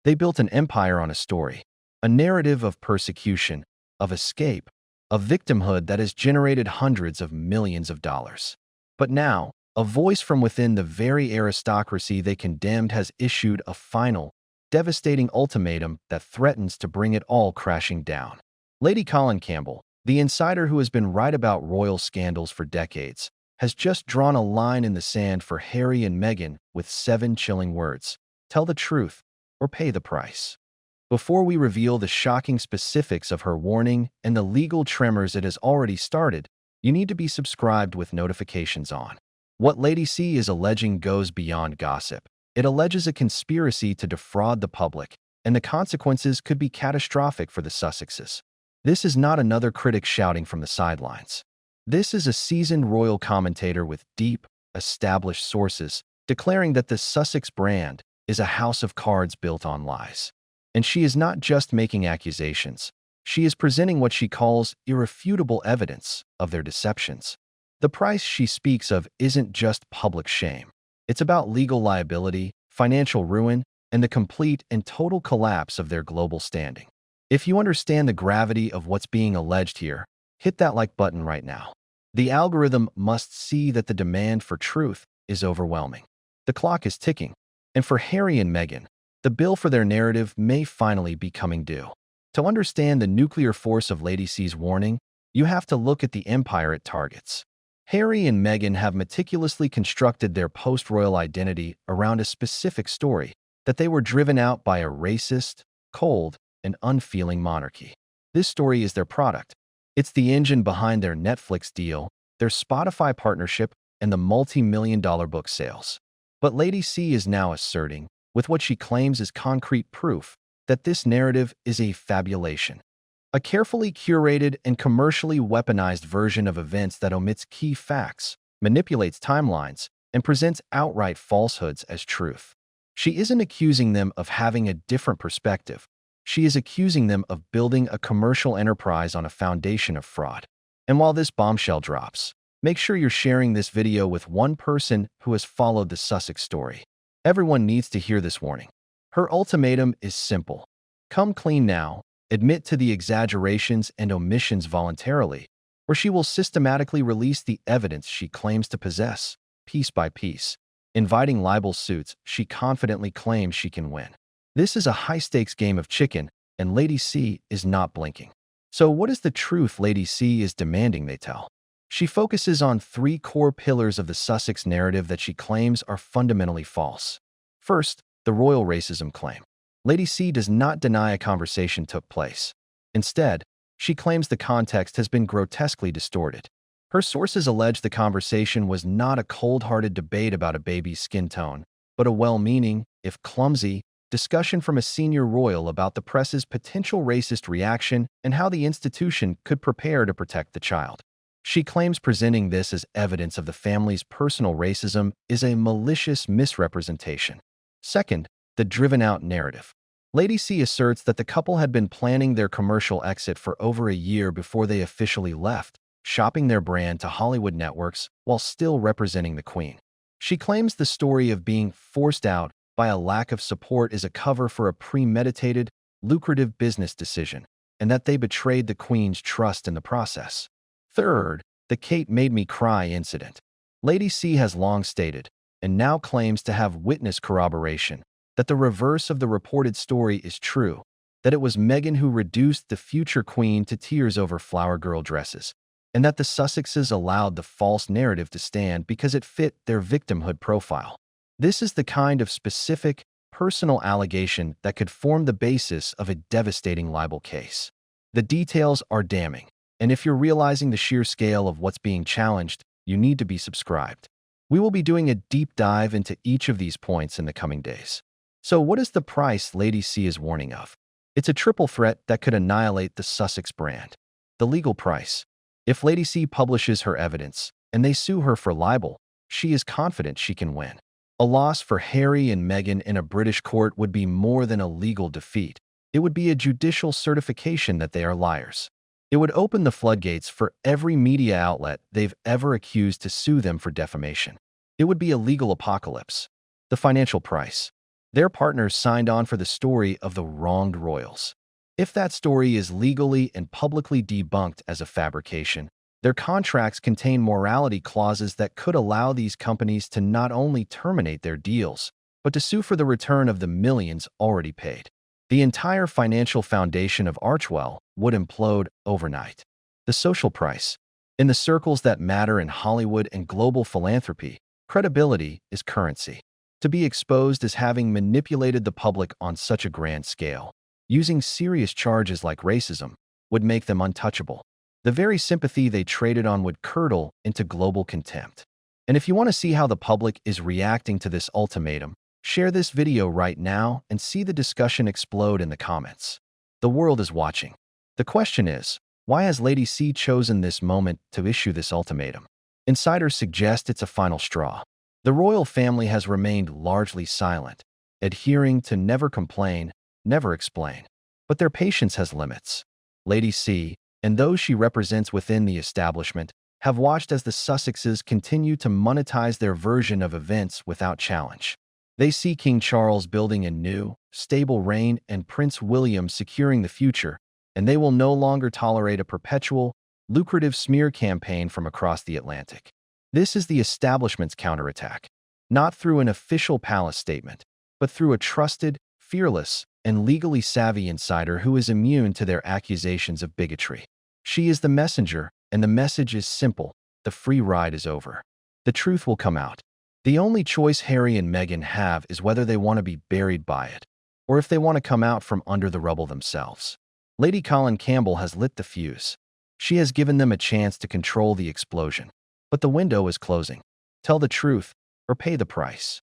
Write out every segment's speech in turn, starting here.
They built an empire on a story, a narrative of persecution, of escape, of victimhood that has generated hundreds of millions of dollars. But now, a voice from within the very aristocracy they condemned has issued a final, devastating ultimatum that threatens to bring it all crashing down. Lady Colin Campbell, the insider who has been right about royal scandals for decades, has just drawn a line in the sand for Harry and Meghan with 7 chilling words: tell the truth or pay the price. Before we reveal the shocking specifics of her warning and the legal tremors it has already started, you need to be subscribed with notifications on. What Lady C is alleging goes beyond gossip. It alleges a conspiracy to defraud the public, and the consequences could be catastrophic for the Sussexes. This is not another critic shouting from the sidelines. This is a seasoned royal commentator with deep, established sources declaring that the Sussex brand is a house of cards built on lies. And she is not just making accusations. She is presenting what she calls irrefutable evidence of their deceptions. The price she speaks of isn't just public shame. It's about legal liability, financial ruin, and the complete and total collapse of their global standing. If you understand the gravity of what's being alleged here, hit that like button right now. The algorithm must see that the demand for truth is overwhelming. The clock is ticking, and for Harry and Meghan, the bill for their narrative may finally be coming due. To understand the nuclear force of Lady C's warning, you have to look at the empire it targets. Harry and Meghan have meticulously constructed their post-royal identity around a specific story, that they were driven out by a racist, cold, and unfeeling monarchy. This story is their product. It's the engine behind their Netflix deal, their Spotify partnership, and the multi-million-dollar book sales. But Lady C is now asserting, with what she claims is concrete proof, that this narrative is a fabulation. A carefully curated and commercially weaponized version of events that omits key facts, manipulates timelines, and presents outright falsehoods as truth. She isn't accusing them of having a different perspective. She is accusing them of building a commercial enterprise on a foundation of fraud. And while this bombshell drops, make sure you're sharing this video with one person who has followed the Sussex story. Everyone needs to hear this warning. Her ultimatum is simple. Come clean now. Admit to the exaggerations and omissions voluntarily, or she will systematically release the evidence she claims to possess, piece by piece, inviting libel suits she confidently claims she can win. This is a high-stakes game of chicken, and Lady C is not blinking. So what is the truth Lady C is demanding they tell? She focuses on 3 core pillars of the Sussex narrative that she claims are fundamentally false. First, the royal racism claim. Lady C does not deny a conversation took place. Instead, she claims the context has been grotesquely distorted. Her sources allege the conversation was not a cold-hearted debate about a baby's skin tone, but a well-meaning, if clumsy, discussion from a senior royal about the press's potential racist reaction and how the institution could prepare to protect the child. She claims presenting this as evidence of the family's personal racism is a malicious misrepresentation. Second, the driven-out narrative. Lady C asserts that the couple had been planning their commercial exit for over a year before they officially left, shopping their brand to Hollywood networks while still representing the Queen. She claims the story of being forced out by a lack of support is a cover for a premeditated, lucrative business decision, and that they betrayed the Queen's trust in the process. Third, the Kate made me cry incident. Lady C has long stated, and now claims to have witness corroboration, that the reverse of the reported story is true, that it was Meghan who reduced the future queen to tears over flower girl dresses, and that the Sussexes allowed the false narrative to stand because it fit their victimhood profile. This is the kind of specific, personal allegation that could form the basis of a devastating libel case. The details are damning, and if you're realizing the sheer scale of what's being challenged, you need to be subscribed. We will be doing a deep dive into each of these points in the coming days. So what is the price Lady C is warning of? It's a triple threat that could annihilate the Sussex brand. The legal price. If Lady C publishes her evidence, and they sue her for libel, she is confident she can win. A loss for Harry and Meghan in a British court would be more than a legal defeat. It would be a judicial certification that they are liars. It would open the floodgates for every media outlet they've ever accused to sue them for defamation. It would be a legal apocalypse. The financial price. Their partners signed on for the story of the wronged royals. If that story is legally and publicly debunked as a fabrication, their contracts contain morality clauses that could allow these companies to not only terminate their deals, but to sue for the return of the millions already paid. The entire financial foundation of Archewell would implode overnight. The social price. In the circles that matter in Hollywood and global philanthropy, credibility is currency. To be exposed as having manipulated the public on such a grand scale, using serious charges like racism, would make them untouchable. The very sympathy they traded on would curdle into global contempt. And if you want to see how the public is reacting to this ultimatum, share this video right now and see the discussion explode in the comments. The world is watching. The question is, why has Lady C chosen this moment to issue this ultimatum? Insiders suggest it's a final straw. The royal family has remained largely silent, adhering to never complain, never explain. But their patience has limits. Lady C, and those she represents within the establishment, have watched as the Sussexes continue to monetize their version of events without challenge. They see King Charles building a new, stable reign and Prince William securing the future, and they will no longer tolerate a perpetual, lucrative smear campaign from across the Atlantic. This is the establishment's counterattack, not through an official palace statement, but through a trusted, fearless, and legally savvy insider who is immune to their accusations of bigotry. She is the messenger, and the message is simple: the free ride is over. The truth will come out. The only choice Harry and Meghan have is whether they want to be buried by it, or if they want to come out from under the rubble themselves. Lady Colin Campbell has lit the fuse. She has given them a chance to control the explosion. But the window is closing. Tell the truth, or pay the price.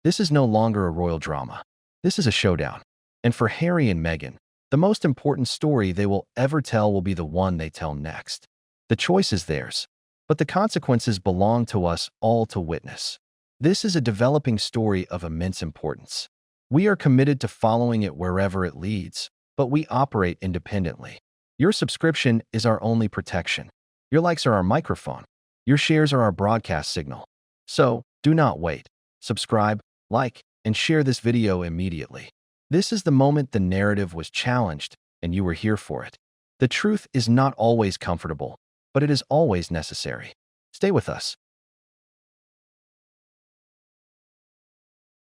This is no longer a royal drama. This is a showdown. And for Harry and Meghan, the most important story they will ever tell will be the one they tell next. The choice is theirs, but the consequences belong to us all to witness. This is a developing story of immense importance. We are committed to following it wherever it leads, but we operate independently. Your subscription is our only protection. Your likes are our microphone. Your shares are our broadcast signal. So, do not wait. Subscribe, like, and share this video immediately. This is the moment the narrative was challenged, and you were here for it. The truth is not always comfortable, but it is always necessary. Stay with us.